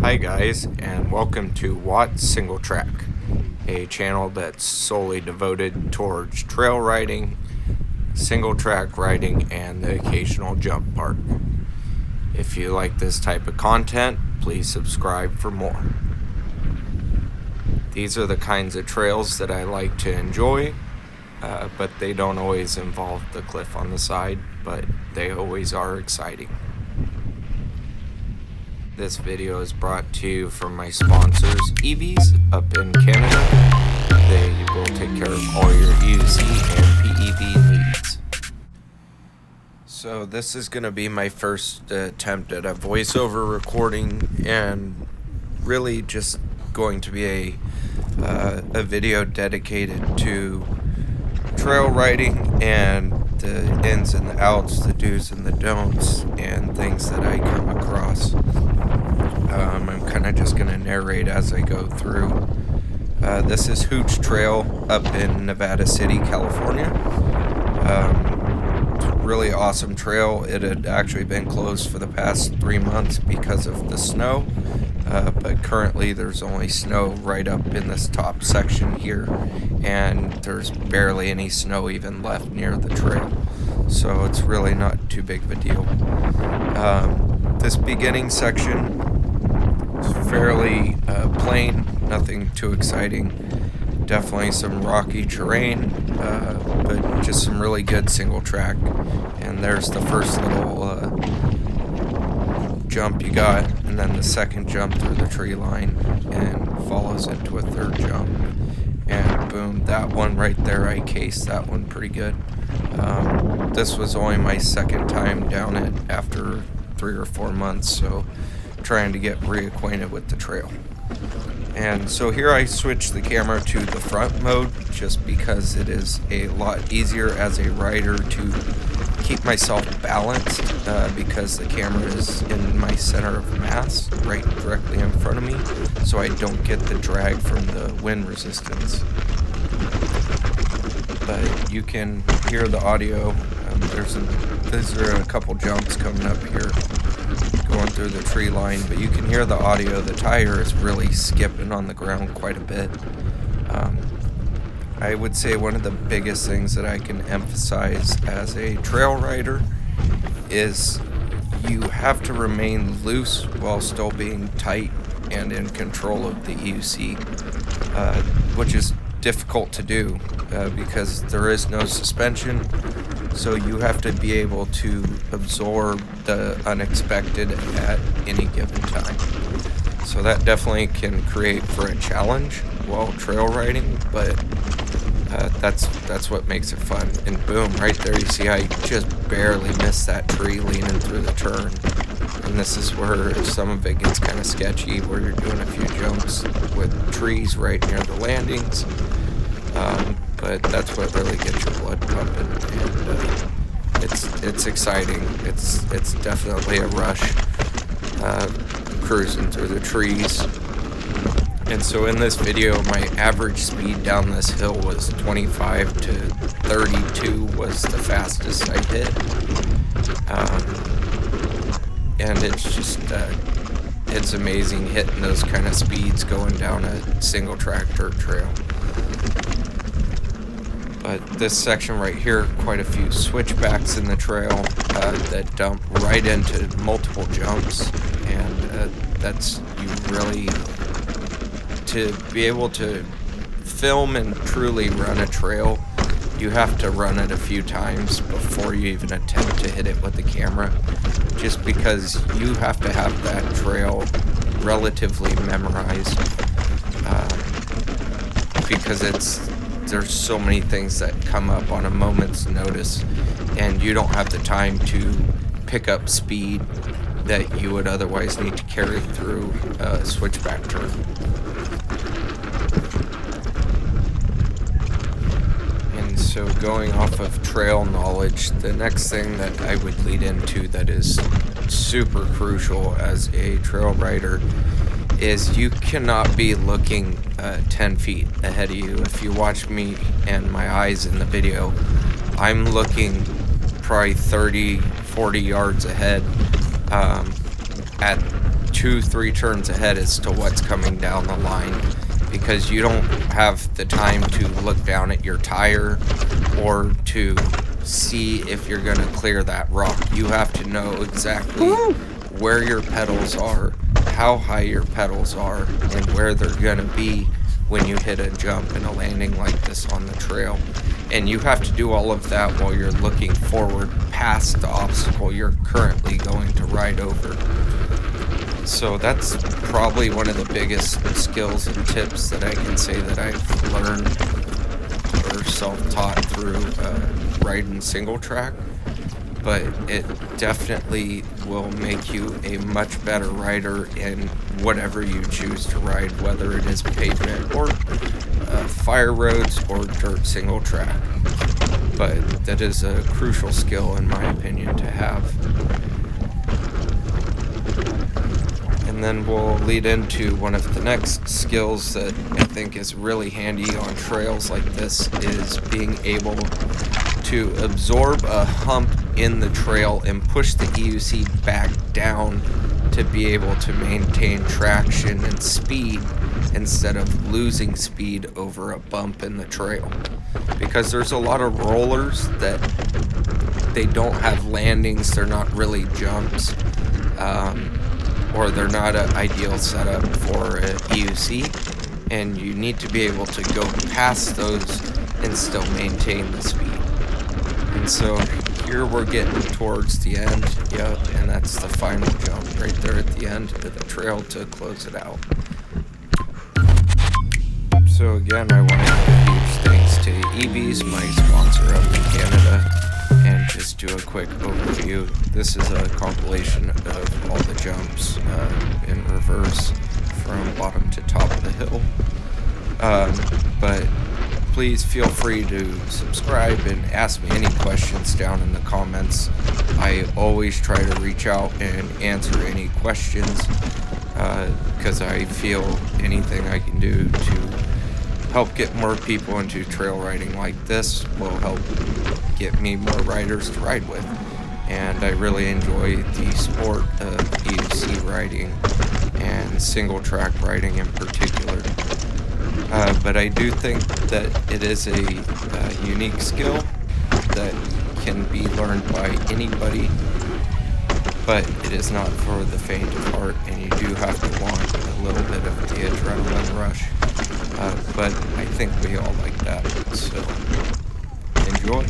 Hi guys, and welcome to SingleTrack, a channel that's solely devoted towards trail riding, single track riding, and the occasional jump park. If you like this type of content, please subscribe for more. These are the kinds of trails that I like to enjoy, but they don't always involve the cliff on the side, but they always are exciting. This video is brought to you from my sponsors, EVs, up in Canada. They will take care of all your EUC and PEV needs. So this is going to be my first attempt at a voiceover recording, and really just going to be a video dedicated to trail riding and the ins and the outs, the do's and the don'ts, and things that I come across. I'm kind of just going to narrate as I go through. This is Hoots Trail up in Nevada City, California. It's a really awesome trail. It had actually been closed for the past 3 months because of the snow, but currently there's only snow right up in this top section here, and there's barely any snow even left near the trail, so it's really not too big of a deal. This beginning section is fairly plain, nothing too exciting. Definitely some rocky terrain, but just some really good single track. And there's the first little jump you got, and then the second jump through the tree line and follows into a third jump. And boom, that one right there, I cased that one pretty good. This was only my second time down it after 3 or 4 months, so trying to get reacquainted with the trail. And so here I switched the camera to the front mode just because it is a lot easier as a rider to keep myself balanced, because the camera is in my center of mass right directly in front of me, so I don't get the drag from the wind resistance. But you can hear the audio. These are a couple jumps coming up here going through the tree line, but you can hear the audio. The tire is really skipping on the ground quite a bit. I would say one of the biggest things that I can emphasize as a trail rider is you have to remain loose while still being tight and in control of the EUC, which is difficult to do because there is no suspension. So you have to be able to absorb the unexpected at any given time. So that definitely can create for a challenge while trail riding, but that's what makes it fun. And boom, right there you see I just barely missed that tree leaning through the turn. And this is where some of it gets kind of sketchy, where you're doing a few jumps with trees right near the landings. But that's what really gets your blood pumping, and it's exciting. It's definitely a rush, cruising through the trees. And so in this video, my average speed down this hill was 25 to 32 was the fastest I hit, and it's just it's amazing hitting those kind of speeds going down a single track dirt trail. But this section right here, quite a few switchbacks in the trail that dump right into multiple jumps, and that's, you really, to be able to film and truly run a trail, you have to run it a few times before you even attempt to hit it with the camera, just because you have to have that trail relatively memorized, because there's so many things that come up on a moment's notice, and you don't have the time to pick up speed that you would otherwise need to carry through a switchback turn. And so going off of trail knowledge, the next thing that I would lead into that is super crucial as a trail rider is you cannot be looking 10 feet ahead of you. If you watch me and my eyes in the video, I'm looking probably 30, 40 yards ahead at 2-3 turns ahead as to what's coming down the line, because you don't have the time to look down at your tire or to see if you're going to clear that rock. You have to know exactly where your pedals are, how high your pedals are, and where they're going to be when you hit a jump and a landing like this on the trail. And you have to do all of that while you're looking forward past the obstacle you're currently going to ride over. So that's probably one of the biggest skills and tips that I can say that I've learned or self-taught through riding SingleTrack. But it definitely will make you a much better rider in whatever you choose to ride, whether it is pavement or fire roads or dirt SingleTrack. But that is a crucial skill, in my opinion, to have. And then we'll lead into one of the next skills that I think is really handy on trails like this, is being able to absorb a hump in the trail and push the EUC back down to be able to maintain traction and speed instead of losing speed over a bump in the trail. Because there's a lot of rollers that they don't have landings, they're not really jumps, or they're not an ideal setup for an EUC, and you need to be able to go past those and still maintain the speed. And so here we're getting towards the end, yep, and that's the final jump right there at the end of the trail to close it out. So again, I want to give a huge thanks to EVs, my sponsor up in Canada, and just do a quick overview. This is a compilation of all the jumps in reverse from bottom to top of the hill. But please feel free to subscribe and ask me any questions down in the comments. I always try to reach out and answer any questions, because I feel anything I can do to help get more people into trail riding like this will help get me more riders to ride with. And I really enjoy the sport of EUC riding and SingleTrack riding in particular. But I do think that it is a unique skill that can be learned by anybody, but it is not for the faint of heart, and you do have to want a little bit of the adrenaline rush. But I think we all like that, so enjoy.